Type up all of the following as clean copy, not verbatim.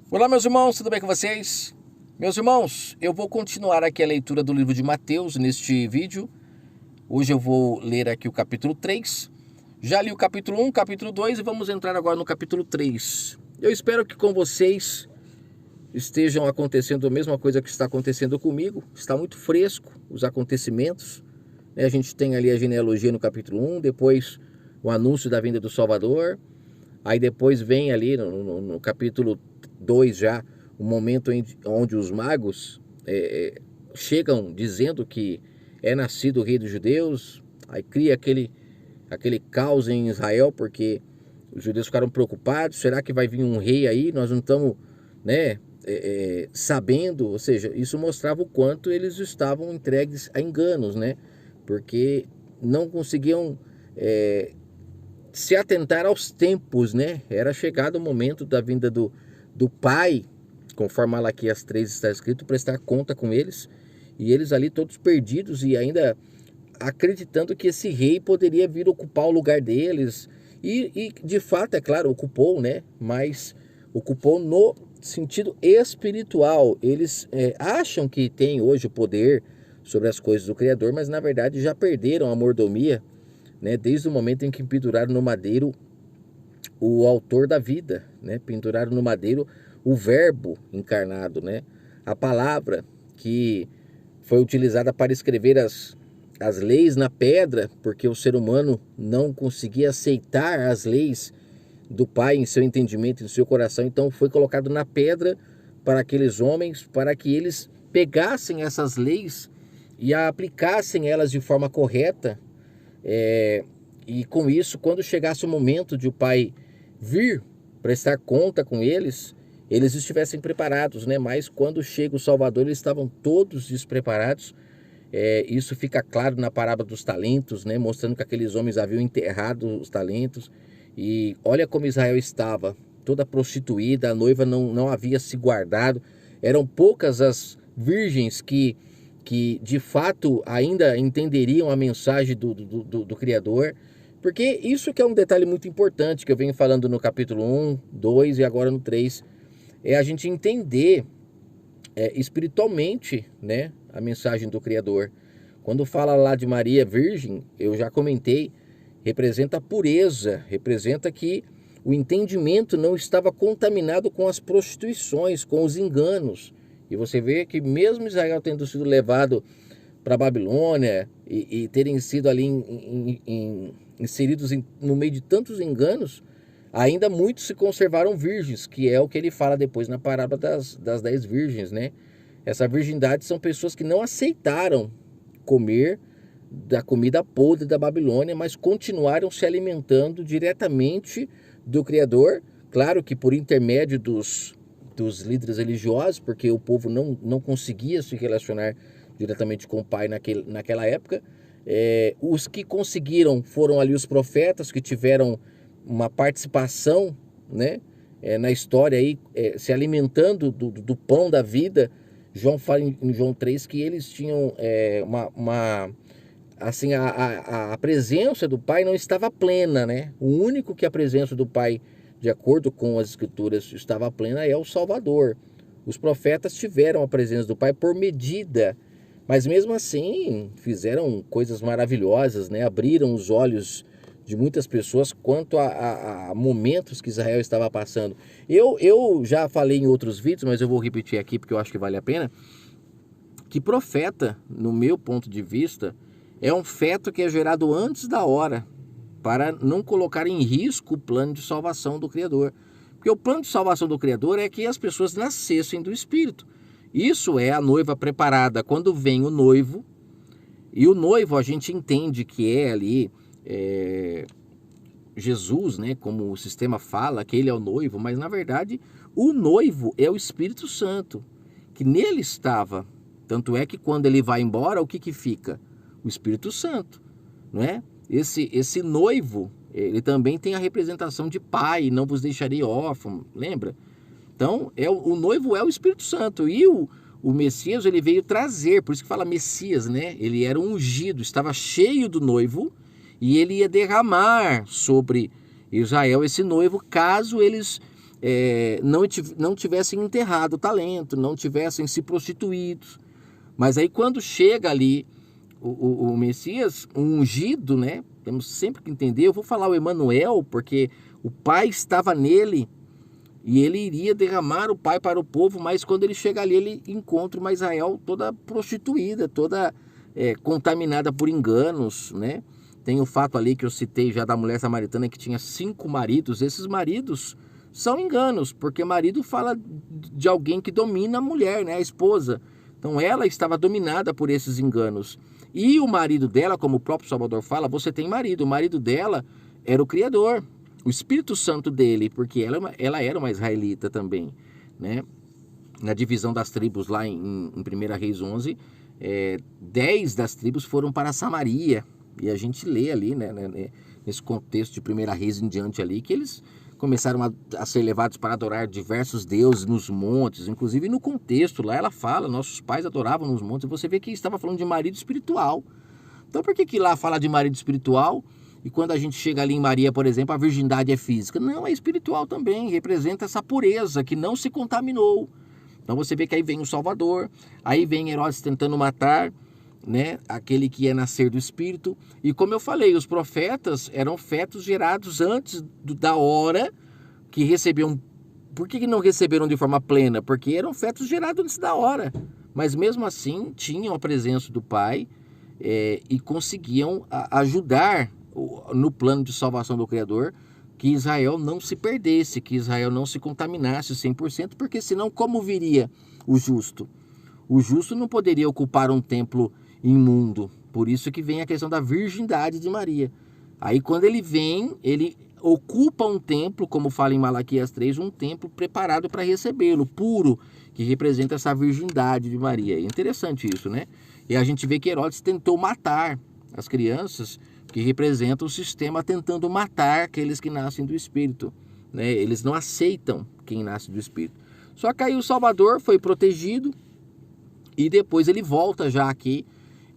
Olá, meus irmãos, tudo bem com vocês? Meus irmãos, eu vou continuar aqui a leitura do livro de Mateus neste vídeo. Hoje eu vou ler aqui o capítulo 3. Já li o capítulo 1, capítulo 2 e vamos entrar agora no capítulo 3. Eu espero que com vocês estejam acontecendo a mesma coisa que está acontecendo comigo. Está muito fresco os acontecimentos. A gente tem ali a genealogia no capítulo 1, depois o anúncio da vinda do Salvador. Aí depois vem ali no capítulo 2 já, o momento onde os magos chegam dizendo que é nascido o rei dos judeus. Aí cria aquele caos em Israel, porque os judeus ficaram preocupados. Será que vai vir um rei aí? Nós não estamos sabendo. Ou seja, isso mostrava o quanto eles estavam entregues a enganos, né? Porque não conseguiam se atentar aos tempos, né? Era chegado o momento da vinda do Pai, conforme Malaquias 3 está escrito, prestar conta com eles, e eles ali todos perdidos e ainda acreditando que esse rei poderia vir ocupar o lugar deles, e de fato, é claro, ocupou, né? Mas ocupou no sentido espiritual. Eles acham que têm hoje o poder sobre as coisas do Criador, mas na verdade já perderam a mordomia, né, desde o momento em que penduraram no madeiro o autor da vida, né? Penduraram no madeiro o verbo encarnado, né? A palavra que foi utilizada para escrever as leis na pedra, porque o ser humano não conseguia aceitar as leis do Pai em seu entendimento, em seu coração. Então foi colocado na pedra para aqueles homens, para que eles pegassem essas leis e aplicassem elas de forma correta. E com isso, quando chegasse o momento de o Pai vir prestar conta com eles estivessem preparados, né? Mas quando chega o Salvador, eles estavam todos despreparados. Isso fica claro na parábola dos talentos, né? Mostrando que aqueles homens haviam enterrado os talentos. E olha como Israel estava, toda prostituída, a noiva não havia se guardado. Eram poucas as virgens que de fato ainda entenderiam a mensagem do Criador, porque isso que é um detalhe muito importante que eu venho falando no capítulo 1, 2 e agora no 3, é a gente entender espiritualmente, né, a mensagem do Criador. Quando fala lá de Maria Virgem, eu já comentei, representa a pureza, representa que o entendimento não estava contaminado com as prostituições, com os enganos. E você vê que mesmo Israel tendo sido levado para a Babilônia e terem sido ali inseridos no meio de tantos enganos, ainda muitos se conservaram virgens, que é o que ele fala depois na parábola das 10 virgens, né? Essa virgindade são pessoas que não aceitaram comer da comida podre da Babilônia, mas continuaram se alimentando diretamente do Criador, claro que por intermédio dos líderes religiosos, porque o povo não conseguia se relacionar diretamente com o Pai naquela época. Os que conseguiram foram ali os profetas, que tiveram uma participação, né, na história, aí, se alimentando do pão da vida. João fala em João 3 que eles tinham assim, a presença do Pai não estava plena, né? O único que a presença do Pai, de acordo com as escrituras, estava plena é o Salvador. Os profetas tiveram a presença do Pai por medida, mas mesmo assim fizeram coisas maravilhosas, né? Abriram os olhos de muitas pessoas quanto a momentos que Israel estava passando. Eu já falei em outros vídeos, mas eu vou repetir aqui porque eu acho que vale a pena, que profeta, no meu ponto de vista, é um feto que é gerado antes da hora, para não colocar em risco o plano de salvação do Criador. Porque o plano de salvação do Criador é que as pessoas nascessem do Espírito. Isso é a noiva preparada quando vem o noivo. E o noivo a gente entende que é ali Jesus, né? Como o sistema fala, que ele é o noivo. Mas na verdade o noivo é o Espírito Santo, que nele estava. Tanto é que quando ele vai embora, o que fica? O Espírito Santo, não é? Esse noivo, ele também tem a representação de pai, não vos deixarei órfão, lembra? Então, o noivo é o Espírito Santo, e o Messias, ele veio trazer, por isso que fala Messias, né? Ele era ungido, estava cheio do noivo, e ele ia derramar sobre Israel esse noivo, caso eles não tivessem enterrado o talento, não tivessem se prostituído. Mas aí quando chega ali o Messias, o ungido, né? Temos sempre que entender, eu vou falar o Emanuel, porque o Pai estava nele e ele iria derramar o Pai para o povo, mas quando ele chega ali, ele encontra uma Israel toda prostituída, toda contaminada por enganos, né? Tem o fato ali que eu citei já da mulher samaritana que tinha 5 maridos. Esses maridos são enganos, porque marido fala de alguém que domina a mulher, né? A esposa. Então ela estava dominada por esses enganos. E o marido dela, como o próprio Salvador fala, você tem marido. O marido dela era o Criador, o Espírito Santo dele, porque ela era uma israelita também, né? Na divisão das tribos lá em 1 Reis 11, 10 das tribos foram para Samaria. E a gente lê ali, né, nesse contexto de 1 Reis em diante ali, que eles começaram a ser levados para adorar diversos deuses nos montes. Inclusive no contexto lá ela fala, nossos pais adoravam nos montes. E você vê que estava falando de marido espiritual. Então por que lá fala de marido espiritual e quando a gente chega ali em Maria, por exemplo, a virgindade é física? Não, é espiritual também, representa essa pureza que não se contaminou. Então você vê que aí vem o Salvador, aí vem Herodes tentando matar, né, aquele que ia nascer do Espírito. E como eu falei, os profetas eram fetos gerados antes da hora que recebiam. Por que não receberam de forma plena? Porque eram fetos gerados antes da hora. Mas mesmo assim tinham a presença do Pai e conseguiam ajudar no plano de salvação do Criador que Israel não se perdesse, que Israel não se contaminasse 100%, porque senão como viria o justo? O justo não poderia ocupar um templo imundo. Por isso que vem a questão da virgindade de Maria. Aí quando ele vem, ele ocupa um templo, como fala em Malaquias 3, um templo preparado para recebê-lo, puro, que representa essa virgindade de Maria. É interessante isso, né? E a gente vê que Herodes tentou matar as crianças, que representam o sistema tentando matar aqueles que nascem do Espírito, né? Eles não aceitam quem nasce do Espírito. Só que aí o Salvador foi protegido e depois ele volta já aqui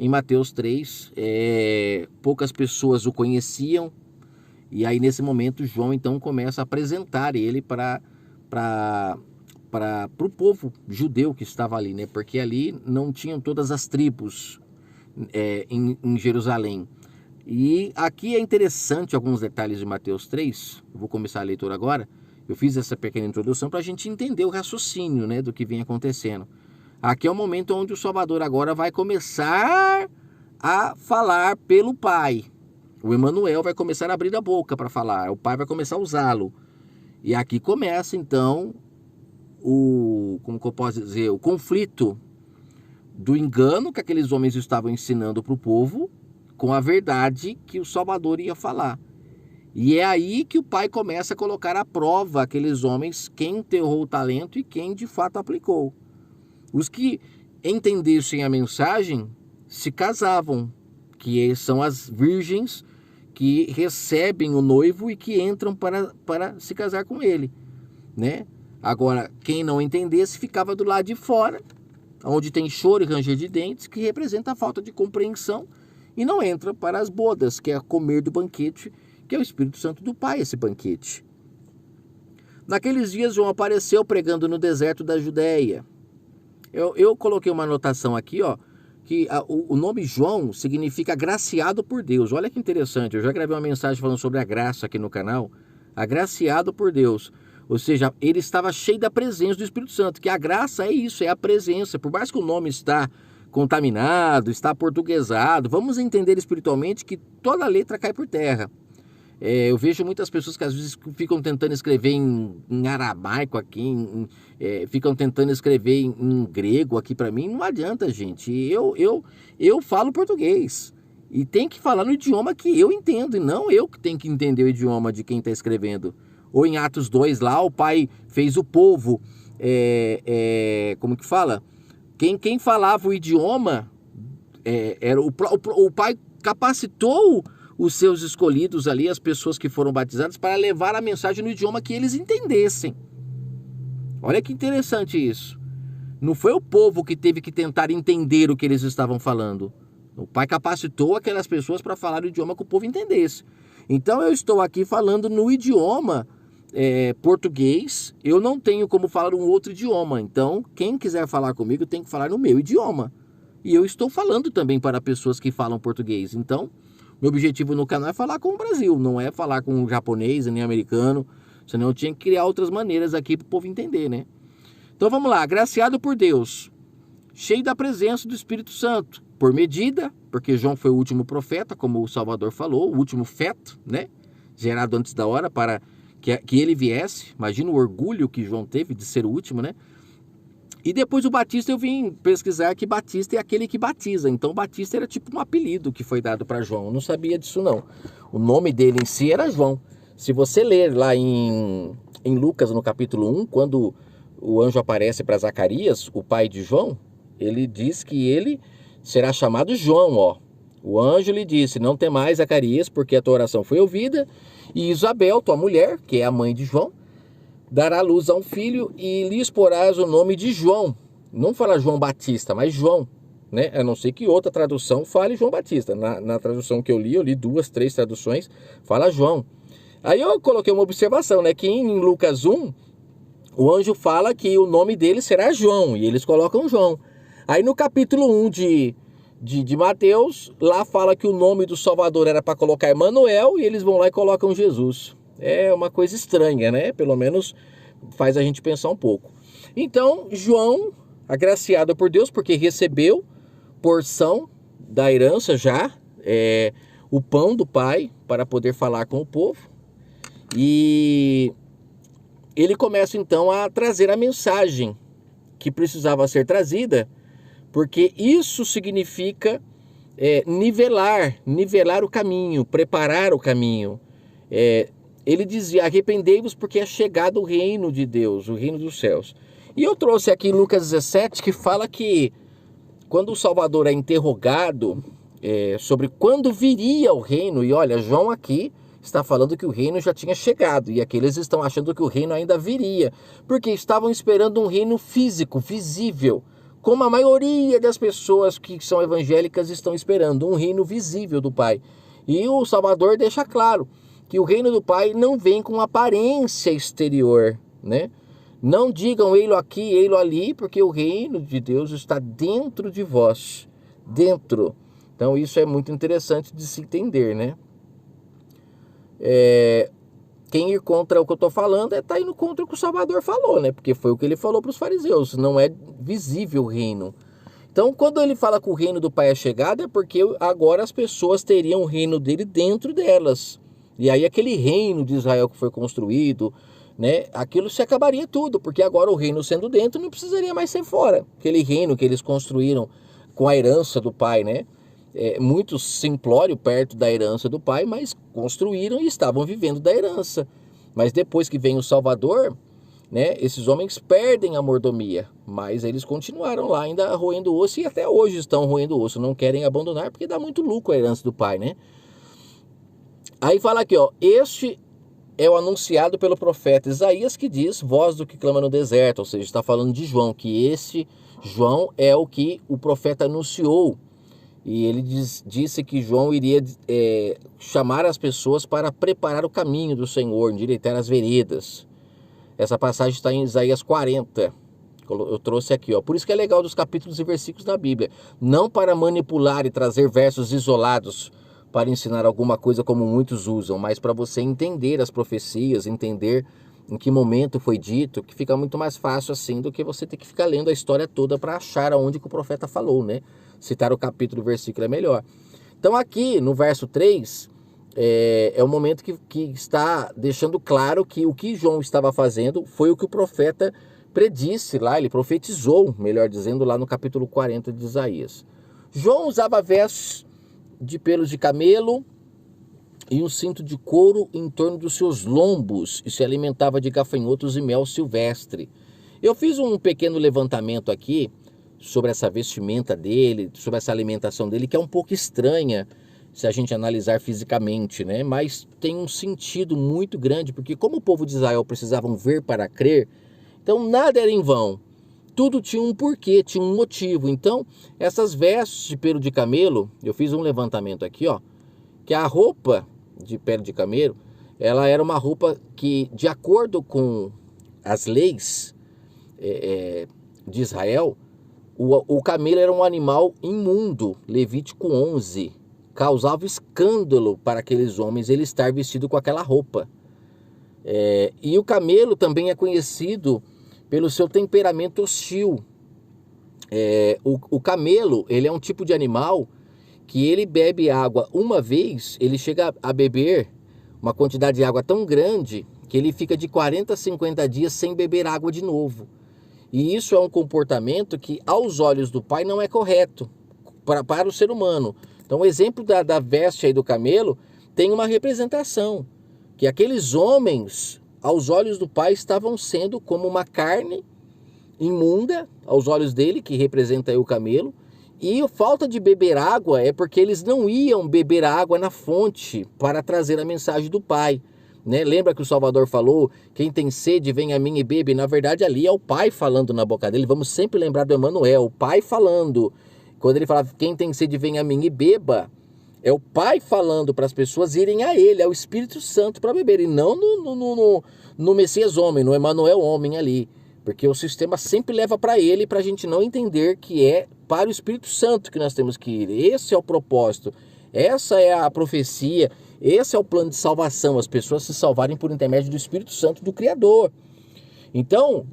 em Mateus 3, poucas pessoas o conheciam, e aí nesse momento João então começa a apresentar ele para o povo judeu que estava ali, né? Porque ali não tinham todas as tribos em Jerusalém. E aqui é interessante alguns detalhes de Mateus 3, eu vou começar a leitura agora. Eu fiz essa pequena introdução para a gente entender o raciocínio, né, do que vem acontecendo. Aqui é o momento onde o Salvador agora vai começar a falar pelo Pai. O Emanuel vai começar a abrir a boca para falar, o Pai vai começar a usá-lo. E aqui começa então como que eu posso dizer, o conflito do engano que aqueles homens estavam ensinando para o povo com a verdade que o Salvador ia falar. E é aí que o Pai começa a colocar à prova aqueles homens, quem enterrou o talento e quem de fato aplicou. Os que entendessem a mensagem se casavam, que são as virgens que recebem o noivo e que entram para se casar com ele, né? Agora, quem não entendesse ficava do lado de fora, onde tem choro e ranger de dentes, que representa a falta de compreensão, e não entra para as bodas, que é comer do banquete, que é o Espírito Santo do Pai, esse banquete. Naqueles dias, João apareceu pregando no deserto da Judéia. Eu coloquei uma anotação aqui, ó, que o nome João significa agraciado por Deus. Olha que interessante, eu já gravei uma mensagem falando sobre a graça aqui no canal. Agraciado por Deus. Ou seja, ele estava cheio da presença do Espírito Santo, que a graça é isso, é a presença. Por mais que o nome está contaminado, está portuguesado, vamos entender espiritualmente que toda letra cai por terra. Eu vejo muitas pessoas que às vezes ficam tentando escrever em aramaico aqui, ficam tentando escrever em grego aqui para mim. Não adianta, gente. Eu falo português e tem que falar no idioma que eu entendo, e não eu que tenho que entender o idioma de quem está escrevendo. Ou em Atos 2 lá, o Pai fez o povo, como que fala? Quem falava o idioma, era o Pai capacitou os seus escolhidos ali, as pessoas que foram batizadas, para levar a mensagem no idioma que eles entendessem. Olha que interessante isso. Não foi o povo que teve que tentar entender o que eles estavam falando. O Pai capacitou aquelas pessoas para falar o idioma que o povo entendesse. Então eu estou aqui falando no idioma português, eu não tenho como falar um outro idioma. Então, quem quiser falar comigo tem que falar no meu idioma. E eu estou falando também para pessoas que falam português. Então, meu objetivo no canal é falar com o Brasil, não é falar com o japonês nem americano. Senão eu tinha que criar outras maneiras aqui para o povo entender, né? Então vamos lá, agraciado por Deus, cheio da presença do Espírito Santo, por medida, porque João foi o último profeta, como o Salvador falou, o último feto, né? Gerado antes da hora para que ele viesse. Imagina o orgulho que João teve de ser o último, né? E depois o Batista, eu vim pesquisar que Batista é aquele que batiza. Então Batista era tipo um apelido que foi dado para João. Eu não sabia disso não. O nome dele em si era João. Se você ler lá em Lucas, no capítulo 1, quando o anjo aparece para Zacarias, o pai de João, ele diz que ele será chamado João, ó. O anjo lhe disse, não temais, Zacarias, porque a tua oração foi ouvida, e Isabel, tua mulher, que é a mãe de João, dará luz a um filho e lhes porás o nome de João. Não fala João Batista, mas João, né? A não ser que outra tradução fale João Batista. Na tradução que eu li 2, 3 traduções, fala João. Aí eu coloquei uma observação, né? Que em Lucas 1, o anjo fala que o nome dele será João, e eles colocam João. Aí no capítulo 1 de Mateus, lá fala que o nome do Salvador era para colocar Emanuel, e eles vão lá e colocam Jesus. É uma coisa estranha, né? Pelo menos faz a gente pensar um pouco. Então, João, agraciado por Deus, porque recebeu porção da herança já, o pão do Pai, para poder falar com o povo. E ele começa então a trazer a mensagem que precisava ser trazida, porque isso significa nivelar o caminho, preparar o caminho. Ele dizia, arrependei-vos porque é chegado o reino de Deus, o reino dos céus. E eu trouxe aqui Lucas 17, que fala que quando o Salvador é interrogado sobre quando viria o reino, e olha, João aqui está falando que o reino já tinha chegado, e aqueles estão achando que o reino ainda viria, porque estavam esperando um reino físico, visível, como a maioria das pessoas que são evangélicas estão esperando, um reino visível do Pai. E o Salvador deixa claro que o reino do Pai não vem com aparência exterior, né? Não digam ei-lo aqui, ei-lo ali, porque o reino de Deus está dentro de vós, dentro. Então isso é muito interessante de se entender, né? Quem ir contra o que eu estou falando está indo contra o que o Salvador falou, né? Porque foi o que ele falou para os fariseus, não é visível o reino. Então, quando ele fala que o reino do Pai é chegado, é porque agora as pessoas teriam o reino dele dentro delas. E aí aquele reino de Israel que foi construído, né? Aquilo se acabaria tudo, porque agora o reino sendo dentro não precisaria mais ser fora. Aquele reino que eles construíram com a herança do Pai, né? Muito simplório perto da herança do Pai, mas construíram e estavam vivendo da herança. Mas depois que vem o Salvador, né, esses homens perdem a mordomia, mas eles continuaram lá ainda roendo osso, e até hoje estão roendo osso, não querem abandonar porque dá muito lucro a herança do Pai, né? Aí fala aqui, ó, este é o anunciado pelo profeta Isaías, que diz, voz do que clama no deserto, ou seja, está falando de João, que esse João é o que o profeta anunciou. E ele disse que João iria chamar as pessoas para preparar o caminho do Senhor, endireitar as veredas. Essa passagem está em Isaías 40. Eu trouxe aqui, ó. Por isso que é legal dos capítulos e versículos da Bíblia. Não para manipular e trazer versos isolados para ensinar alguma coisa como muitos usam, mas para você entender as profecias, entender em que momento foi dito, que fica muito mais fácil assim do que você ter que ficar lendo a história toda para achar aonde que o profeta falou, né? Citar o capítulo e o versículo é melhor. Então aqui no verso 3, é o momento que está deixando claro que o que João estava fazendo foi o que o profeta predisse lá, ele profetizou, melhor dizendo, lá no capítulo 40 de Isaías. João usava vestes de pelos de camelo e um cinto de couro em torno dos seus lombos e se alimentava de gafanhotos e mel silvestre. Eu fiz um pequeno levantamento aqui sobre essa vestimenta dele, sobre essa alimentação dele, que é um pouco estranha se a gente analisar fisicamente, né? Mas tem um sentido muito grande, porque como o povo de Israel precisavam ver para crer, então nada era em vão. Tudo tinha um porquê, tinha um motivo. Então, essas vestes de pelo de camelo, eu fiz um levantamento aqui, ó, que a roupa de pele de camelo, ela era uma roupa que, de acordo com as leis de Israel, o camelo era um animal imundo, Levítico 11, causava escândalo para aqueles homens ele estar vestido com aquela roupa. E o camelo também é conhecido pelo seu temperamento hostil. O camelo, ele é um tipo de animal que ele bebe água uma vez, ele chega a beber uma quantidade de água tão grande que ele fica de 40 a 50 dias sem beber água de novo. E isso é um comportamento que, aos olhos do Pai, não é correto para o ser humano. Então, o exemplo da veste aí do camelo tem uma representação, que aqueles homens, aos olhos do Pai, estavam sendo como uma carne imunda, aos olhos dele, que representa aí o camelo, e a falta de beber água é porque eles não iam beber água na fonte para trazer a mensagem do Pai. Né? Lembra que o Salvador falou, quem tem sede vem a mim e bebe? Na verdade ali é o Pai falando na boca dele. Vamos sempre lembrar do Emanuel, o Pai falando. Quando ele falava quem tem sede vem a mim e beba, é o Pai falando para as pessoas irem a ele, é o Espírito Santo para beber, e não no Messias homem, no Emanuel homem ali. Porque o sistema sempre leva para ele, para a gente não entender que é para o Espírito Santo que nós temos que ir. Esse é o propósito, essa é a profecia, esse é o plano de salvação, as pessoas se salvarem por intermédio do Espírito Santo do Criador. Então,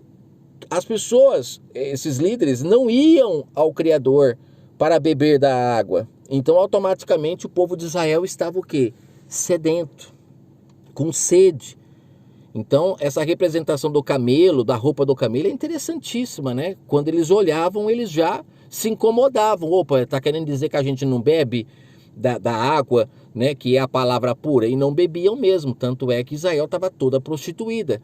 as pessoas, esses líderes, não iam ao Criador para beber da água. Então, automaticamente, o povo de Israel estava o quê? Sedento, com sede. Então, essa representação do camelo, da roupa do camelo, é interessantíssima, né? Quando eles olhavam, eles já se incomodavam. Opa, está querendo dizer que a gente não bebe da água, né? Que é a palavra pura. E não bebiam mesmo. Tanto é que Israel estava toda prostituída.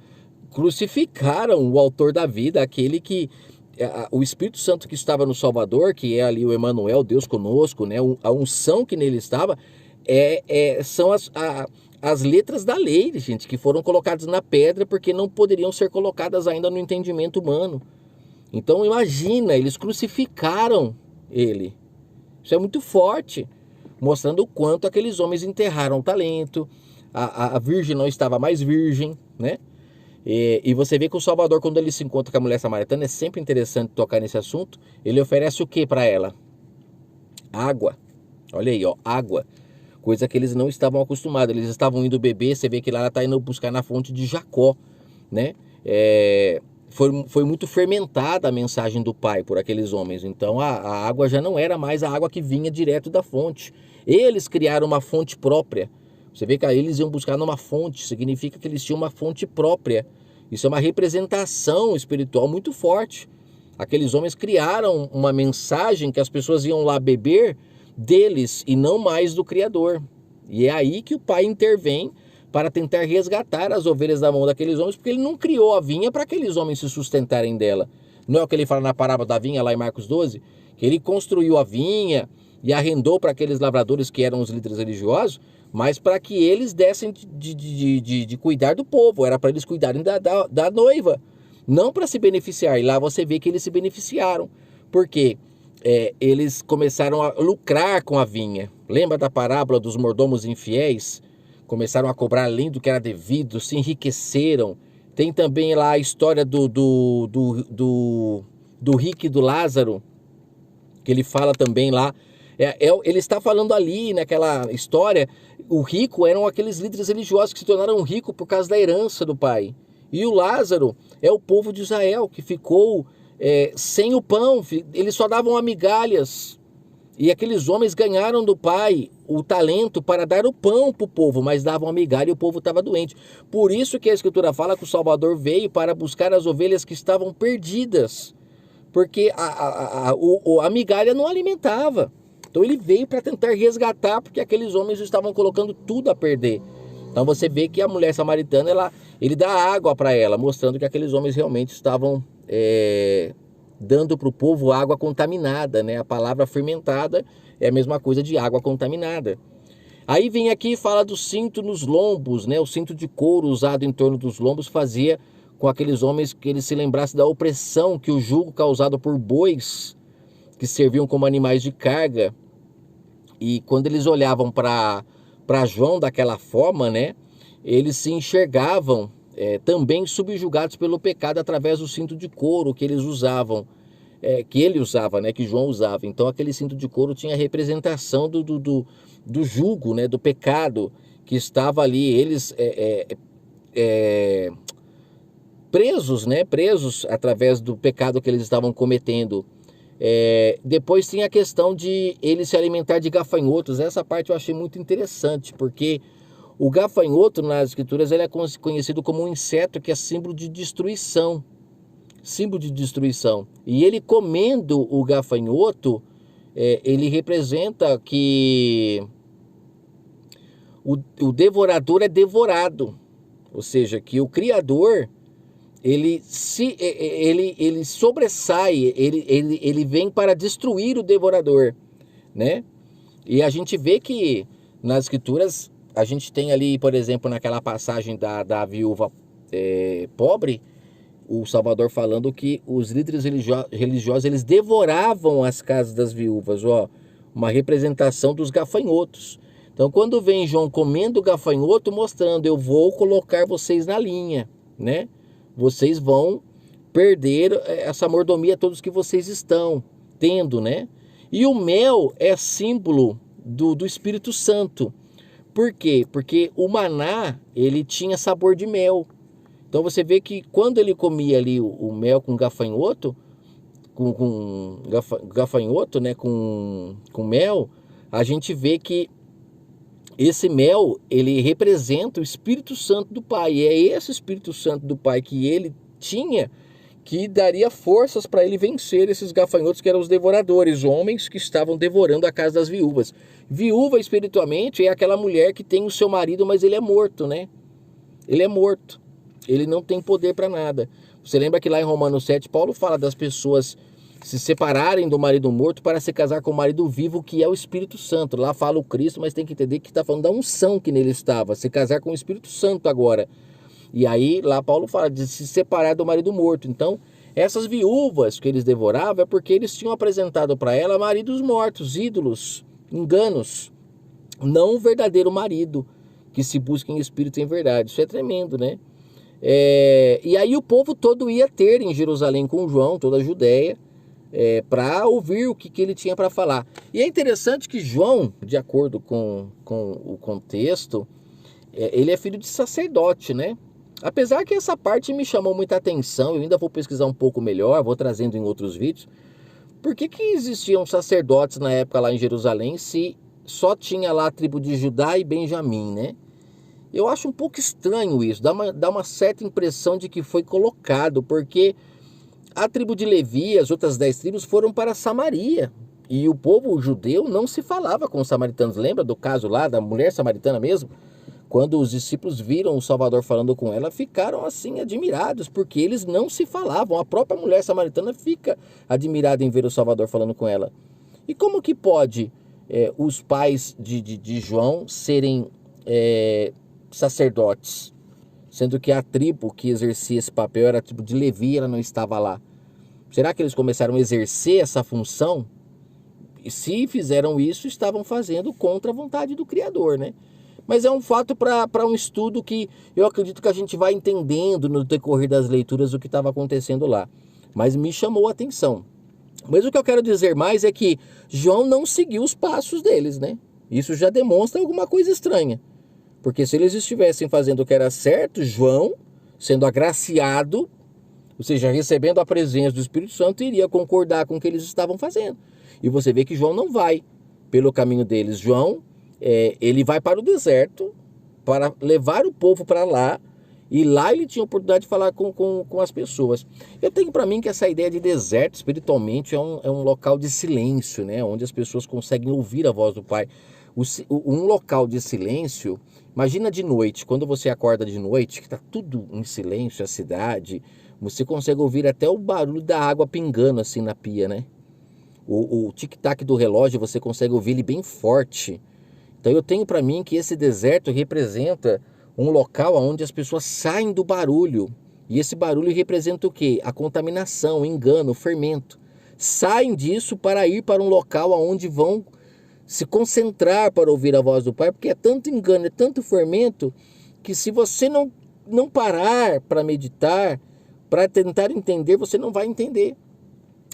Crucificaram o autor da vida, aquele que... O Espírito Santo que estava no Salvador, que é ali o Emanuel, Deus conosco, né? A unção que nele estava, são as letras da lei, gente, que foram colocadas na pedra porque não poderiam ser colocadas ainda no entendimento humano. Então imagina, eles crucificaram ele. Isso é muito forte, mostrando o quanto aqueles homens enterraram o talento, a virgem não estava mais virgem, né? E você vê que o Salvador, quando ele se encontra com a mulher samaritana, é sempre interessante tocar nesse assunto, ele oferece o que para ela? Água. Olha aí, ó, água. Coisa que eles não estavam acostumados, eles estavam indo beber, você vê que lá ela está indo buscar na fonte de Jacó, né? Foi muito fermentada a mensagem do Pai por aqueles homens, então a água já não era mais a água que vinha direto da fonte. Eles criaram uma fonte própria, você vê que eles iam buscar numa fonte, significa que eles tinham uma fonte própria. Isso é uma representação espiritual muito forte. Aqueles homens criaram uma mensagem que as pessoas iam lá beber deles e não mais do Criador. E é aí que o Pai intervém para tentar resgatar as ovelhas da mão daqueles homens, porque ele não criou a vinha para aqueles homens se sustentarem dela. Não é o que ele fala na parábola da vinha lá em Marcos 12? Que ele construiu a vinha e arrendou para aqueles lavradores que eram os líderes religiosos, mas para que eles dessem de cuidar do povo, era para eles cuidarem da noiva, não para se beneficiar. E lá você vê que eles se beneficiaram. Por quê? Eles começaram a lucrar com a vinha. Lembra da parábola dos mordomos infiéis? Começaram a cobrar além do que era devido, se enriqueceram. Tem também lá a história do rico e do Lázaro, que ele fala também lá. Ele está falando ali naquela história, o rico eram aqueles líderes religiosos que se tornaram ricos por causa da herança do pai. E o Lázaro é o povo de Israel que ficou sem o pão, eles só davam migalhas. E aqueles homens ganharam do pai o talento para dar o pão para o povo, mas davam a migalha e o povo estava doente. Por isso que a Escritura fala que o Salvador veio para buscar as ovelhas que estavam perdidas, porque a migalha não alimentava. Então ele veio para tentar resgatar, porque aqueles homens estavam colocando tudo a perder. Então você vê que a mulher samaritana, ele dá água para ela, mostrando que aqueles homens realmente estavam dando para o povo água contaminada, né? A palavra fermentada é a mesma coisa de água contaminada. Aí vem aqui e fala do cinto nos lombos, né? O cinto de couro usado em torno dos lombos fazia com aqueles homens que eles se lembrassem da opressão que o jugo causado por bois, que serviam como animais de carga. E quando eles olhavam para João daquela forma, né? eles se enxergavam também subjugados pelo pecado através do cinto de couro que eles usavam, que ele usava, né, que João usava. Então aquele cinto de couro tinha a representação do jugo, né, do pecado que estava ali, eles presos, né, presos através do pecado que eles estavam cometendo. Depois tinha a questão de ele se alimentar de gafanhotos. Essa parte eu achei muito interessante, porque o gafanhoto nas escrituras ele é conhecido como um inseto que é símbolo de destruição. Símbolo de destruição. E ele comendo o gafanhoto, ele representa que o devorador é devorado. Ou seja, que o Criador ele sobressai, ele vem para destruir o devorador, né? E a gente vê que nas escrituras, a gente tem ali, por exemplo, naquela passagem da viúva pobre, o Salvador falando que os líderes religiosos, eles devoravam as casas das viúvas, ó, uma representação dos gafanhotos. Então, quando vem João comendo o gafanhoto, mostrando, eu vou colocar vocês na linha, né? Vocês vão perder essa mordomia todos que vocês estão tendo, né? E o mel é símbolo do Espírito Santo. Por quê? Porque o maná, ele tinha sabor de mel. Então você vê que quando ele comia ali o mel com gafanhoto, gafanhoto, né, com mel, a gente vê que esse mel, ele representa o Espírito Santo do Pai. E é esse Espírito Santo do Pai que ele tinha que daria forças para ele vencer esses gafanhotos que eram os devoradores, homens que estavam devorando a casa das viúvas. Viúva, espiritualmente, é aquela mulher que tem o seu marido, mas ele é morto, né? Ele é morto. Ele não tem poder para nada. Você lembra que lá em Romanos 7, Paulo fala das pessoas se separarem do marido morto para se casar com o marido vivo, que é o Espírito Santo. Lá fala o Cristo, mas tem que entender que está falando da unção que nele estava. Se casar com o Espírito Santo agora. E aí lá Paulo fala de se separar do marido morto. Então, essas viúvas que eles devoravam é porque eles tinham apresentado para ela maridos mortos, ídolos, enganos. Não o verdadeiro marido que se busca em espírito e em verdade. Isso é tremendo, né? E aí o povo todo ia ter em Jerusalém com João, toda a Judéia, para ouvir o que ele tinha para falar. E é interessante que João, de acordo com o contexto, ele é filho de sacerdote, né? Apesar que essa parte me chamou muita atenção, eu ainda vou pesquisar um pouco melhor, vou trazendo em outros vídeos. Por que existiam sacerdotes na época lá em Jerusalém se só tinha lá a tribo de Judá e Benjamim, né? Eu acho um pouco estranho isso, dá uma certa impressão de que foi colocado, porque a tribo de Levi e as outras 10 tribos foram para Samaria. E o povo judeu não se falava com os samaritanos. Lembra do caso lá da mulher samaritana mesmo? Quando os discípulos viram o Salvador falando com ela, ficaram assim admirados, porque eles não se falavam. A própria mulher samaritana fica admirada em ver o Salvador falando com ela. E como que pode os pais de João serem sacerdotes, sendo que a tribo que exercia esse papel era a tribo de Levi, ela não estava lá? Será que eles começaram a exercer essa função? E se fizeram isso, estavam fazendo contra a vontade do Criador, né? Mas é um fato para um estudo que eu acredito que a gente vai entendendo no decorrer das leituras o que estava acontecendo lá. Mas me chamou a atenção. Mas o que eu quero dizer mais é que João não seguiu os passos deles, né? Isso já demonstra alguma coisa estranha. Porque se eles estivessem fazendo o que era certo, João, sendo agraciado, ou seja, recebendo a presença do Espírito Santo, iria concordar com o que eles estavam fazendo. E você vê que João não vai pelo caminho deles. João, ele vai para o deserto para levar o povo para lá, e lá ele tinha a oportunidade de falar com as pessoas. Eu tenho para mim que essa ideia de deserto, espiritualmente, é um local de silêncio, né? Onde as pessoas conseguem ouvir a voz do Pai. Um local de silêncio, imagina de noite, quando você acorda de noite, que está tudo em silêncio, a cidade, você consegue ouvir até o barulho da água pingando assim na pia, né? O tic-tac do relógio, você consegue ouvir ele bem forte. Então eu tenho para mim que esse deserto representa um local onde as pessoas saem do barulho. E esse barulho representa o quê? A contaminação, o engano, o fermento. Saem disso para ir para um local onde vão se concentrar para ouvir a voz do Pai, porque é tanto engano, é tanto fermento, que se você não parar para meditar, para tentar entender, você não vai entender.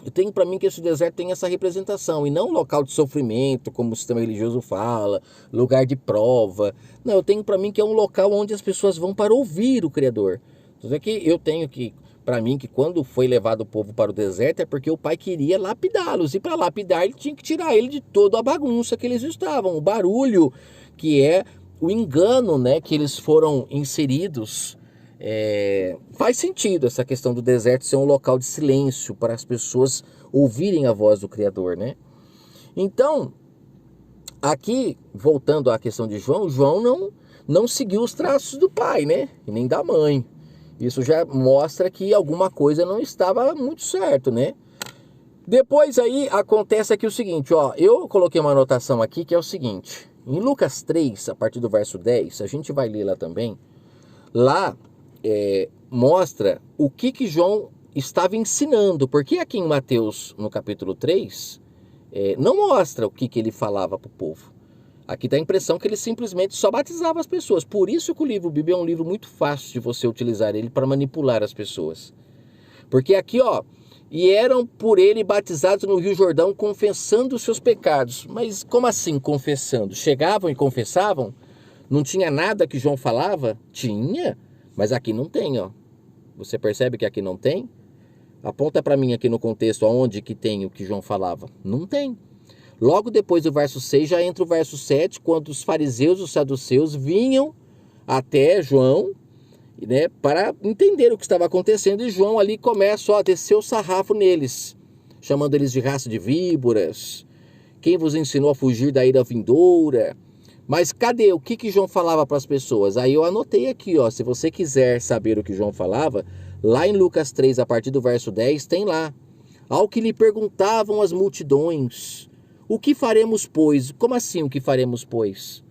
Eu tenho para mim que esse deserto tem essa representação, e não um local de sofrimento, como o sistema religioso fala, lugar de prova. Não, eu tenho para mim que é um local onde as pessoas vão para ouvir o Criador. Então é que eu tenho que, para mim, que quando foi levado o povo para o deserto é porque o pai queria lapidá-los, e para lapidar ele tinha que tirar ele de toda a bagunça que eles estavam, o barulho, que é o engano, né, que eles foram inseridos. Faz sentido essa questão do deserto ser um local de silêncio para as pessoas ouvirem a voz do Criador, né? Então, aqui, voltando à questão de João, João não seguiu os traços do pai, né? E nem da mãe. Isso já mostra que alguma coisa não estava muito certo, né? Depois aí acontece aqui o seguinte, ó, eu coloquei uma anotação aqui que é o seguinte, em Lucas 3, a partir do verso 10, a gente vai ler lá também, lá mostra o que João estava ensinando, porque aqui em Mateus, no capítulo 3, não mostra o que ele falava para o povo. Aqui dá a impressão que ele simplesmente só batizava as pessoas. Por isso que o livro Bíblia é um livro muito fácil de você utilizar ele para manipular as pessoas. Porque aqui, ó, e eram por ele batizados no Rio Jordão, confessando os seus pecados. Mas como assim confessando? Chegavam e confessavam? Não tinha nada que João falava? Tinha, mas aqui não tem, ó. Você percebe que aqui não tem? Aponta para mim aqui no contexto aonde que tem o que João falava. Não tem. Logo depois do verso 6 já entra o verso 7, quando os fariseus e os saduceus vinham até João, né, para entender o que estava acontecendo, e João ali começa a descer o sarrafo neles, chamando eles de raça de víboras. Quem vos ensinou a fugir da ira vindoura? Mas cadê? O que João falava para as pessoas? Aí eu anotei aqui, ó, se você quiser saber o que João falava, lá em Lucas 3, a partir do verso 10, tem lá. Ao que lhe perguntavam as multidões, o que faremos, pois? Como assim o que faremos, pois?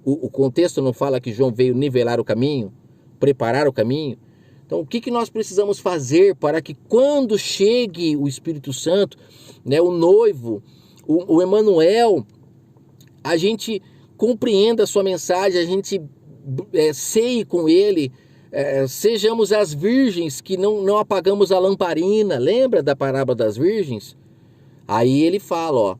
O contexto não fala que João veio nivelar o caminho, preparar o caminho? Então, o que nós precisamos fazer para que quando chegue o Espírito Santo, né, o noivo, o Emanuel, a gente compreenda a sua mensagem, a gente ceie com ele, sejamos as virgens que não apagamos a lamparina. Lembra da parábola das virgens? Aí ele fala, ó,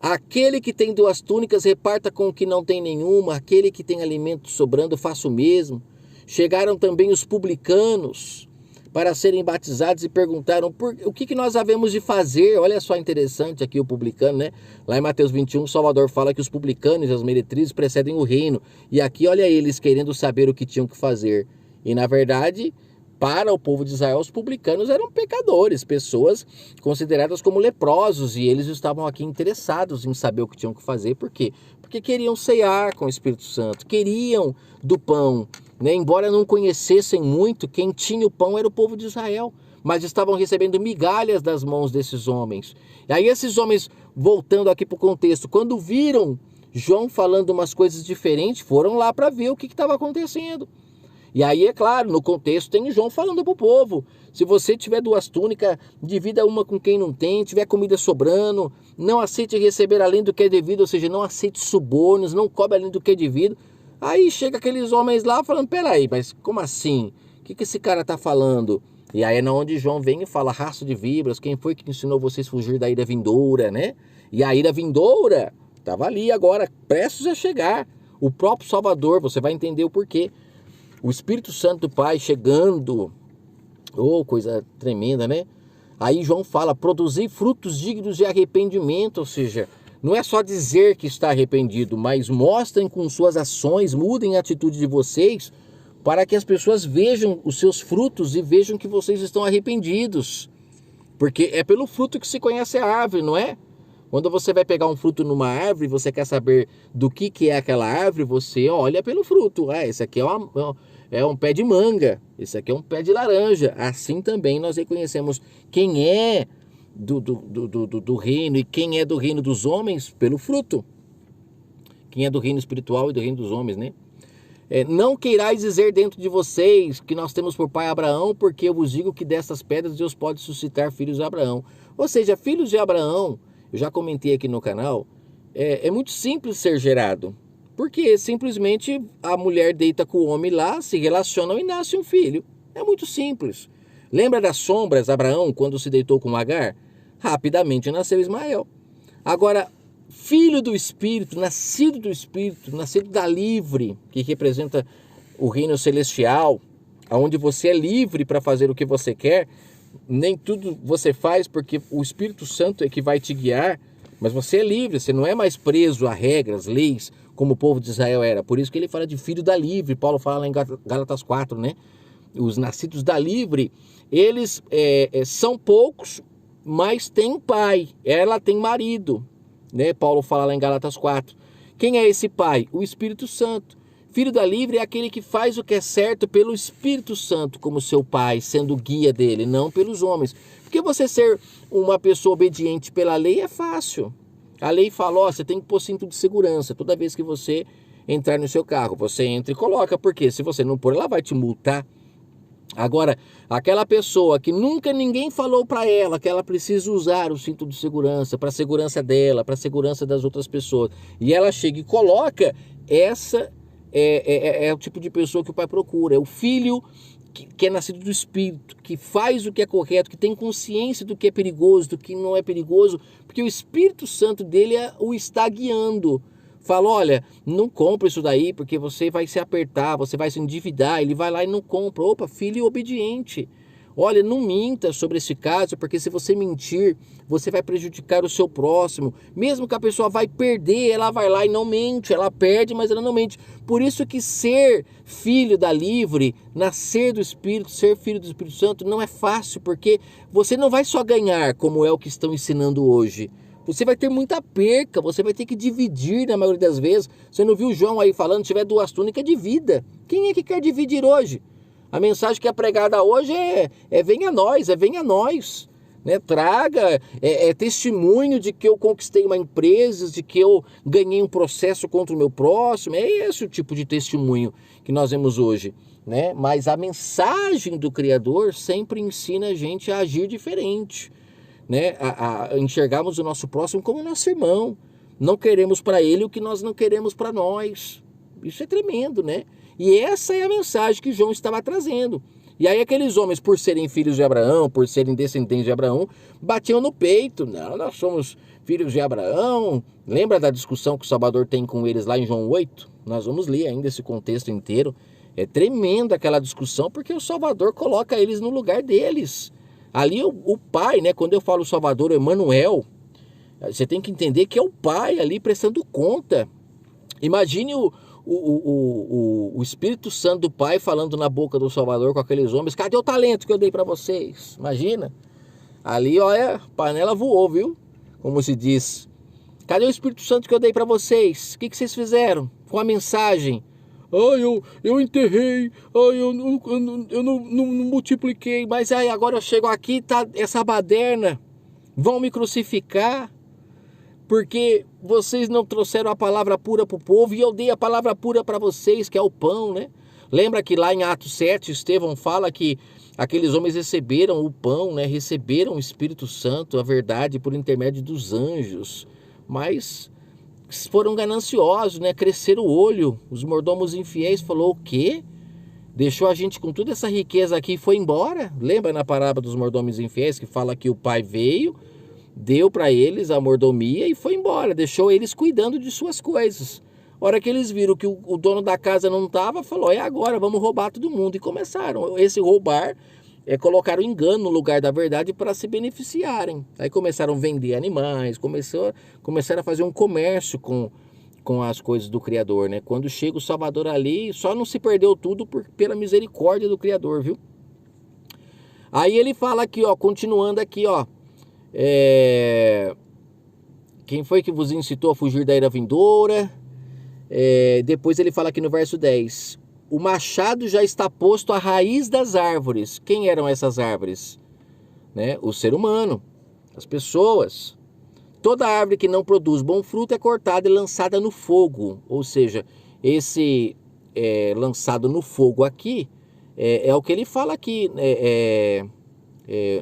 aquele que tem 2 túnicas reparta com o que não tem nenhuma, aquele que tem alimento sobrando faça o mesmo. Chegaram também os publicanos para serem batizados e perguntaram o que nós havemos de fazer. Olha só, interessante aqui o publicano, né? Lá em Mateus 21, Salvador fala que os publicanos e as meretrizes precedem o reino. E aqui olha eles querendo saber o que tinham que fazer. E na verdade, para o povo de Israel, os publicanos eram pecadores, pessoas consideradas como leprosos, e eles estavam aqui interessados em saber o que tinham que fazer. Por quê? Porque queriam cear com o Espírito Santo, queriam do pão, né? Embora não conhecessem muito, quem tinha o pão era o povo de Israel, mas estavam recebendo migalhas das mãos desses homens. E aí esses homens, voltando aqui para o contexto, quando viram João falando umas coisas diferentes, foram lá para ver o que estava acontecendo. E aí, é claro, no contexto tem João falando para o povo, se você tiver 2 túnicas, divida uma com quem não tem, tiver comida sobrando, não aceite receber além do que é devido, ou seja, não aceite subornos, não cobre além do que é devido. Aí chega aqueles homens lá falando, peraí, mas como assim? O que esse cara está falando? E aí é onde João vem e fala, raça de víboras, quem foi que ensinou vocês a fugir da ira vindoura, né? E a ira vindoura estava ali agora, prestes a chegar. O próprio Salvador, você vai entender o porquê. O Espírito Santo do Pai chegando, coisa tremenda, né? Aí João fala, produzir frutos dignos de arrependimento, ou seja, não é só dizer que está arrependido, mas mostrem com suas ações, mudem a atitude de vocês, para que as pessoas vejam os seus frutos e vejam que vocês estão arrependidos. Porque é pelo fruto que se conhece a árvore, não é? Quando você vai pegar um fruto numa árvore, você quer saber do que é aquela árvore, você olha pelo fruto. Esse aqui é um pé de manga, esse aqui é um pé de laranja. Assim também nós reconhecemos quem é do reino e quem é do reino dos homens pelo fruto. Quem é do reino espiritual e do reino dos homens, né? Não queirais dizer dentro de vocês que nós temos por pai Abraão, porque eu vos digo que dessas pedras Deus pode suscitar filhos de Abraão. Ou seja, filhos de Abraão, eu já comentei aqui no canal, é muito simples ser gerado. Porque simplesmente a mulher deita com o homem lá, se relacionam e nasce um filho. É muito simples. Lembra das sombras, Abraão, quando se deitou com Agar? Rapidamente nasceu Ismael. Agora, filho do Espírito, nascido da livre, que representa o reino celestial, onde você é livre para fazer o que você quer, nem tudo você faz porque o Espírito Santo é que vai te guiar, mas você é livre, você não é mais preso a regras, leis, como o povo de Israel era. Por isso que ele fala de filho da livre, Paulo fala lá em Gálatas 4, né? Os nascidos da livre, eles são poucos, mas têm pai, ela tem marido, né? Paulo fala lá em Gálatas 4. Quem é esse pai? O Espírito Santo. Filho da livre é aquele que faz o que é certo pelo Espírito Santo como seu pai, sendo guia dele, não pelos homens. Porque você ser uma pessoa obediente pela lei é fácil. A lei fala, ó, você tem que pôr cinto de segurança toda vez que você entrar no seu carro. Você entra e coloca, porque se você não pôr, ela vai te multar. Agora, aquela pessoa que nunca ninguém falou para ela que ela precisa usar o cinto de segurança para a segurança dela, para a segurança das outras pessoas, e ela chega e coloca, essa é o tipo de pessoa que o pai procura. É o filho que é nascido do Espírito, que faz o que é correto, que tem consciência do que é perigoso, do que não é perigoso, porque o Espírito Santo dele o está guiando. Fala, olha, não compra isso daí porque você vai se apertar, você vai se endividar. Ele vai lá e não compra. Opa, filho obediente. Olha, não minta sobre esse caso, porque se você mentir, você vai prejudicar o seu próximo. Mesmo que a pessoa vai perder, ela vai lá e não mente. Ela perde, mas ela não mente. Por isso que ser filho da livre, nascer do Espírito, ser filho do Espírito Santo, não é fácil, porque você não vai só ganhar, como é o que estão ensinando hoje. Você vai ter muita perca, você vai ter que dividir na maioria das vezes. Você não viu o João aí falando, se tiver 2 túnicas, divida. Quem é que quer dividir hoje? A mensagem que é pregada hoje é venha a nós, venha a nós. Né? Traga, testemunho de que eu conquistei uma empresa, de que eu ganhei um processo contra o meu próximo. É esse o tipo de testemunho que nós vemos hoje. Né? Mas a mensagem do Criador sempre ensina a gente a agir diferente. Né, a enxergarmos o nosso próximo como nosso irmão. Não queremos para ele o que nós não queremos para nós. Isso é tremendo, né? E essa é a mensagem que João estava trazendo. E aí aqueles homens, por serem filhos de Abraão, por serem descendentes de Abraão, batiam no peito. Não, nós somos filhos de Abraão. Lembra da discussão que o Salvador tem com eles lá em João 8? Nós vamos ler ainda esse contexto inteiro. É tremenda aquela discussão, porque o Salvador coloca eles no lugar deles. Ali o pai, né? Quando eu falo Salvador, o Emmanuel, você tem que entender que é o pai ali prestando conta. Imagine o Espírito Santo do Pai falando na boca do Salvador com aqueles homens. Cadê o talento que eu dei para vocês? Imagina. Ali, olha, panela voou, viu? Como se diz. Cadê o Espírito Santo que eu dei para vocês? O que vocês fizeram com a mensagem? Eu enterrei, eu não multipliquei, mas aí agora eu chego aqui, tá essa baderna, vão me crucificar, porque vocês não trouxeram a palavra pura para o povo, e eu dei a palavra pura para vocês, que é o pão, né? Lembra que lá em Atos 7, Estevão fala que aqueles homens receberam o pão, né? Receberam o Espírito Santo, a verdade, por intermédio dos anjos, mas foram gananciosos, né? Cresceram o olho. Os mordomos infiéis falou o quê? Deixou a gente com toda essa riqueza aqui e foi embora? Lembra na parábola dos mordomos infiéis que fala que o pai veio, deu para eles a mordomia e foi embora, deixou eles cuidando de suas coisas. A hora que eles viram que o dono da casa não estava, falou, é agora, vamos roubar todo mundo. E começaram. Esse roubar colocaram engano no lugar da verdade para se beneficiarem. Aí começaram a vender animais, começaram a fazer um comércio com as coisas do Criador, né? Quando chega o Salvador ali, só não se perdeu tudo pela misericórdia do Criador, viu? Aí ele fala aqui, ó, continuando aqui, ó. Quem foi que vos incitou a fugir da ira vindoura? Depois ele fala aqui no verso 10. O machado já está posto à raiz das árvores. Quem eram essas árvores? Né? O ser humano, as pessoas. Toda árvore que não produz bom fruto é cortada e lançada no fogo. Ou seja, esse lançado no fogo aqui é o que ele fala aqui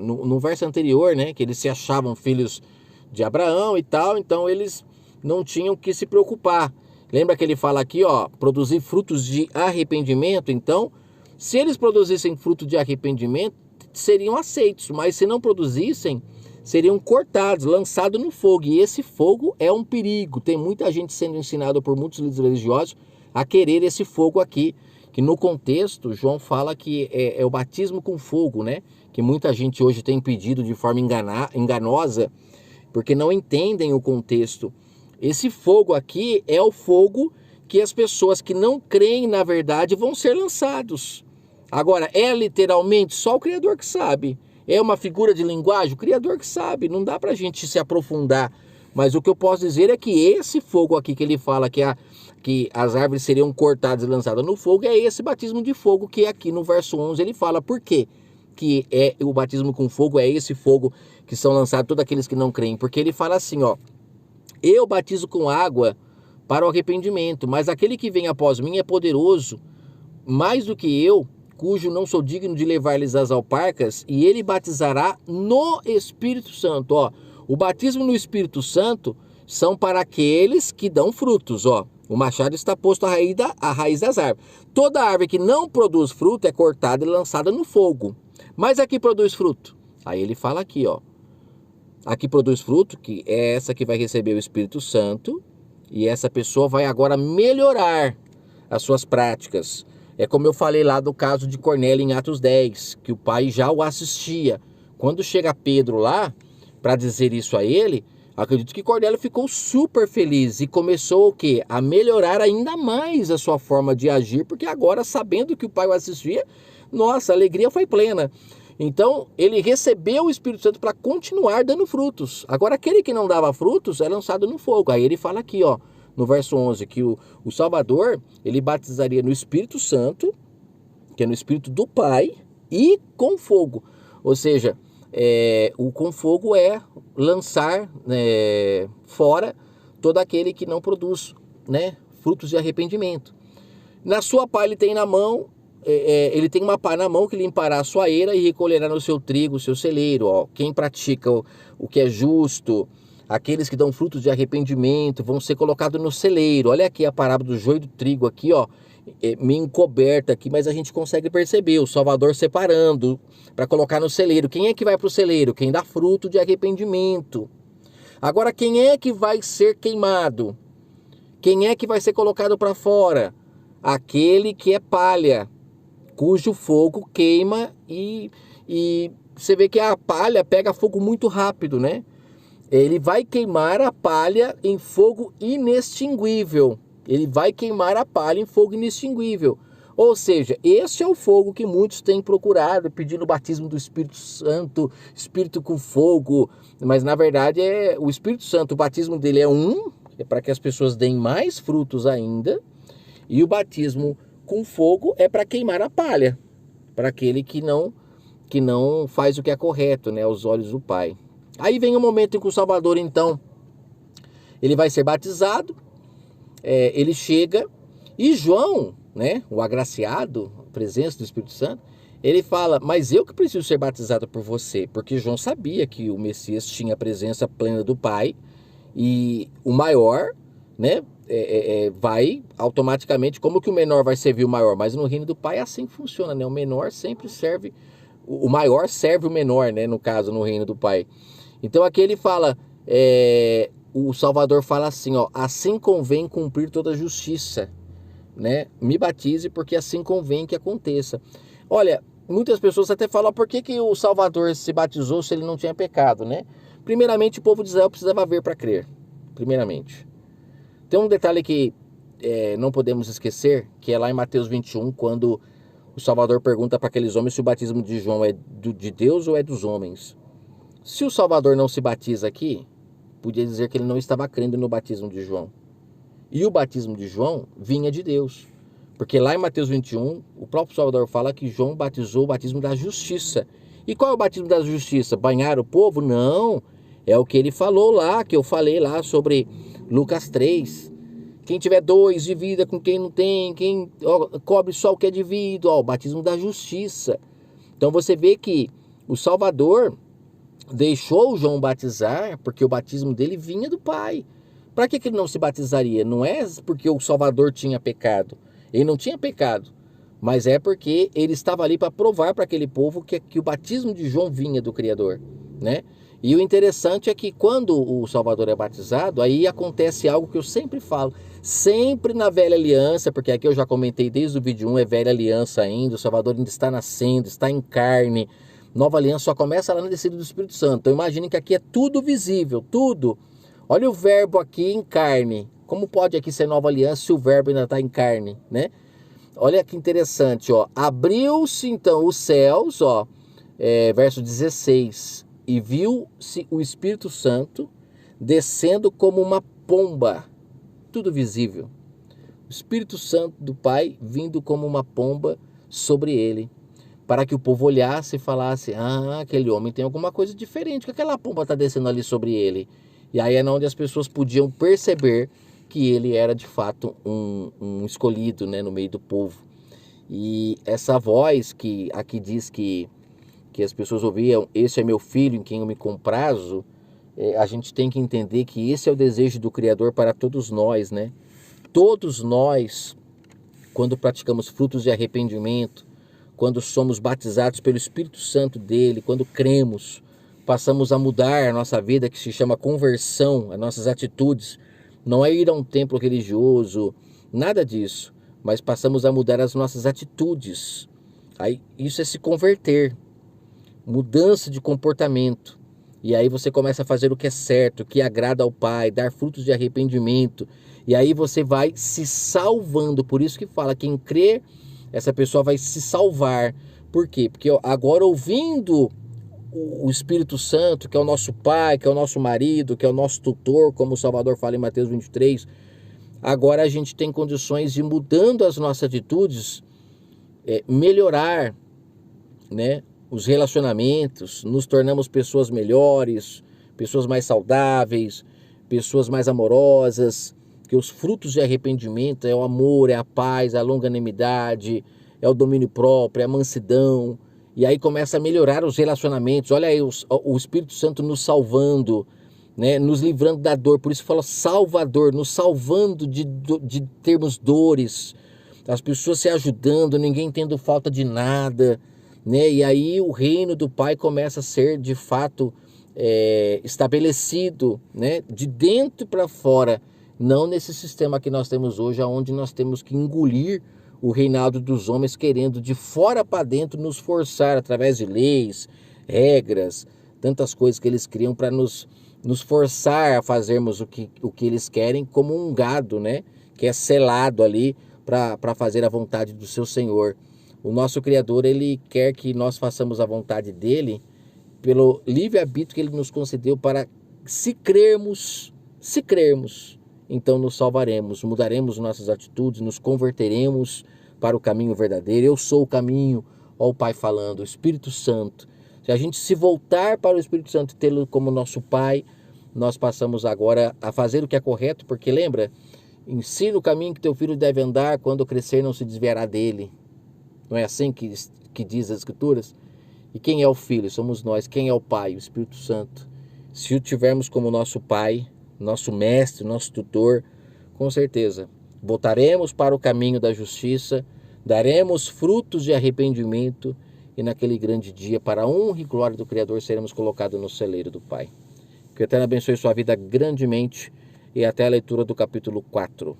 no verso anterior, né? Que eles se achavam filhos de Abraão e tal, então eles não tinham que se preocupar. Lembra que ele fala aqui, ó, produzir frutos de arrependimento? Então, se eles produzissem fruto de arrependimento, seriam aceitos, mas se não produzissem, seriam cortados, lançados no fogo. E esse fogo é um perigo. Tem muita gente sendo ensinada por muitos líderes religiosos a querer esse fogo aqui, que no contexto, João fala que é o batismo com fogo, né? Que muita gente hoje tem pedido de forma enganosa, porque não entendem o contexto. Esse fogo aqui é o fogo que as pessoas que não creem na verdade vão ser lançados. Agora, é literalmente só o Criador que sabe. É uma figura de linguagem? O Criador que sabe. Não dá pra gente se aprofundar. Mas o que eu posso dizer é que esse fogo aqui que ele fala que as árvores seriam cortadas e lançadas no fogo, é esse batismo de fogo que aqui no verso 11 ele fala. Por quê que é o batismo com fogo, é esse fogo que são lançados todos aqueles que não creem? Porque ele fala assim, ó: eu batizo com água para o arrependimento, mas aquele que vem após mim é poderoso, mais do que eu, cujo não sou digno de levar-lhes as alparcas, e ele batizará no Espírito Santo. Ó, o batismo no Espírito Santo são para aqueles que dão frutos. Ó, o machado está posto à raiz das árvores. Toda árvore que não produz fruto é cortada e lançada no fogo. Mas aqui produz fruto. Aí ele fala aqui, ó: aqui produz fruto, que é essa que vai receber o Espírito Santo, e essa pessoa vai agora melhorar as suas práticas. É como eu falei lá do caso de Cornélio em Atos 10, que o pai já o assistia. Quando chega Pedro lá para dizer isso a ele, acredito que Cornélio ficou super feliz e começou o quê? A melhorar ainda mais a sua forma de agir, porque agora, sabendo que o pai o assistia, nossa, a alegria foi plena. Então, ele recebeu o Espírito Santo para continuar dando frutos. Agora, aquele que não dava frutos é lançado no fogo. Aí ele fala aqui, ó, no verso 11, que o Salvador, ele batizaria no Espírito Santo, que é no Espírito do Pai, e com fogo. Ou seja, o com fogo é lançar fora todo aquele que não produz, né, frutos de arrependimento. Na sua pá ele tem na mão, ele tem uma pá na mão que limpará a sua eira e recolherá no seu trigo, o seu celeiro. Ó. Quem pratica o que é justo, aqueles que dão frutos de arrependimento, vão ser colocados no celeiro. Olha aqui a parábola do joio e do trigo aqui, ó, meio encoberta aqui, mas a gente consegue perceber o Salvador separando para colocar no celeiro. Quem é que vai para o celeiro? Quem dá fruto de arrependimento. Agora, quem é que vai ser queimado? Quem é que vai ser colocado para fora? Aquele que é palha, cujo fogo queima e você vê que a palha pega fogo muito rápido, né? Ele vai queimar a palha em fogo inextinguível. Ele vai queimar a palha em fogo inextinguível. Ou seja, esse é o fogo que muitos têm procurado, pedindo o batismo do Espírito Santo, Espírito com fogo. Mas na verdade é o Espírito Santo, o batismo dele é para que as pessoas deem mais frutos ainda. E o batismo com fogo é para queimar a palha, para aquele que não faz o que é correto, né, aos olhos do Pai. Aí vem o momento em que o Salvador, então, ele vai ser batizado, ele chega, e João, né, o agraciado, a presença do Espírito Santo, ele fala: mas eu que preciso ser batizado por você, porque João sabia que o Messias tinha a presença plena do Pai, e o maior, né, vai automaticamente, como que o menor vai servir o maior? Mas no reino do Pai é assim que funciona, né? O menor sempre serve, o maior serve o menor, né? No caso, no reino do Pai. Então aqui ele fala, o Salvador fala assim, ó: assim convém cumprir toda a justiça, né? Me batize porque assim convém que aconteça. Olha, muitas pessoas até falam: por que o Salvador se batizou se ele não tinha pecado, né? Primeiramente, o povo de Israel precisava ver para crer, primeiramente. Tem um detalhe que não podemos esquecer, que é lá em Mateus 21, quando o Salvador pergunta para aqueles homens se o batismo de João é de Deus ou é dos homens. Se o Salvador não se batiza aqui, podia dizer que ele não estava crendo no batismo de João. E o batismo de João vinha de Deus. Porque lá em Mateus 21, o próprio Salvador fala que João batizou o batismo da justiça. E qual é o batismo da justiça? Banhar o povo? Não. É o que ele falou lá, que eu falei lá sobre Lucas 3. Quem tiver 2, divida com quem não tem. Quem cobre só o que é devido. O batismo da justiça. Então você vê que o Salvador deixou João batizar porque o batismo dele vinha do Pai. Para que ele não se batizaria? Não é porque o Salvador tinha pecado. Ele não tinha pecado. Mas é porque ele estava ali para provar para aquele povo que o batismo de João vinha do Criador, né? E o interessante é que quando o Salvador é batizado, aí acontece algo que eu sempre falo, sempre na velha aliança, porque aqui eu já comentei desde o vídeo 1, é velha aliança ainda, o Salvador ainda está nascendo, está em carne, nova aliança só começa lá na descida do Espírito Santo. Então imagine que aqui é tudo visível, tudo. Olha o verbo aqui em carne, como pode aqui ser nova aliança se o verbo ainda está em carne, né? Olha que interessante, ó. Abriu-se então os céus, ó, verso 16, e viu-se o Espírito Santo descendo como uma pomba, tudo visível. O Espírito Santo do Pai vindo como uma pomba sobre ele, para que o povo olhasse e falasse, ah, aquele homem tem alguma coisa diferente, que aquela pomba está descendo ali sobre ele. E aí é onde as pessoas podiam perceber que ele era de fato um escolhido, né, no meio do povo. E essa voz que aqui diz que as pessoas ouviam, esse é meu filho em quem eu me comprazo, a gente tem que entender que esse é o desejo do Criador para todos nós, né? Todos nós, quando praticamos frutos de arrependimento, quando somos batizados pelo Espírito Santo dele, quando cremos, passamos a mudar a nossa vida, que se chama conversão, as nossas atitudes. Não é ir a um templo religioso, nada disso, mas passamos a mudar as nossas atitudes. Aí, isso é se converter, mudança de comportamento. E aí você começa a fazer o que é certo, o que agrada ao Pai, dar frutos de arrependimento. E aí você vai se salvando. Por isso que fala, quem crê, essa pessoa vai se salvar. Por quê? Porque agora ouvindo o Espírito Santo, que é o nosso Pai, que é o nosso marido, que é o nosso tutor, como o Salvador fala em Mateus 23, agora a gente tem condições de, mudando as nossas atitudes, melhorar, né, os relacionamentos, nos tornamos pessoas melhores, pessoas mais saudáveis, pessoas mais amorosas, que os frutos de arrependimento é o amor, é a paz, é a longanimidade, é o domínio próprio, é a mansidão. E aí começa a melhorar os relacionamentos. Olha aí o Espírito Santo nos salvando, né? Nos livrando da dor. Por isso fala Salvador, nos salvando de termos dores. As pessoas se ajudando, ninguém tendo falta de nada, né? E aí o reino do Pai começa a ser de fato estabelecido, né? De dentro para fora. Não nesse sistema que nós temos hoje, onde nós temos que engolir o reinado dos homens, querendo de fora para dentro nos forçar através de leis, regras, tantas coisas que eles criam para nos forçar a fazermos o que eles querem, como um gado, né? Que é selado ali para fazer a vontade do seu Senhor. O nosso Criador, ele quer que nós façamos a vontade dele pelo livre-arbítrio que ele nos concedeu para, se crermos, então nos salvaremos, mudaremos nossas atitudes, nos converteremos para o caminho verdadeiro. Eu sou o caminho, ó o Pai falando, o Espírito Santo. Se a gente se voltar para o Espírito Santo e tê-lo como nosso Pai, nós passamos agora a fazer o que é correto, porque lembra, ensina o caminho que teu filho deve andar, quando crescer não se desviará dele. Não é assim que diz as Escrituras? E quem é o Filho? Somos nós. Quem é o Pai? O Espírito Santo. Se o tivermos como nosso Pai, nosso mestre, nosso tutor, com certeza voltaremos para o caminho da justiça, daremos frutos de arrependimento e naquele grande dia, para a honra e glória do Criador, seremos colocados no celeiro do Pai. Que o Eterno abençoe sua vida grandemente e até a leitura do capítulo 4.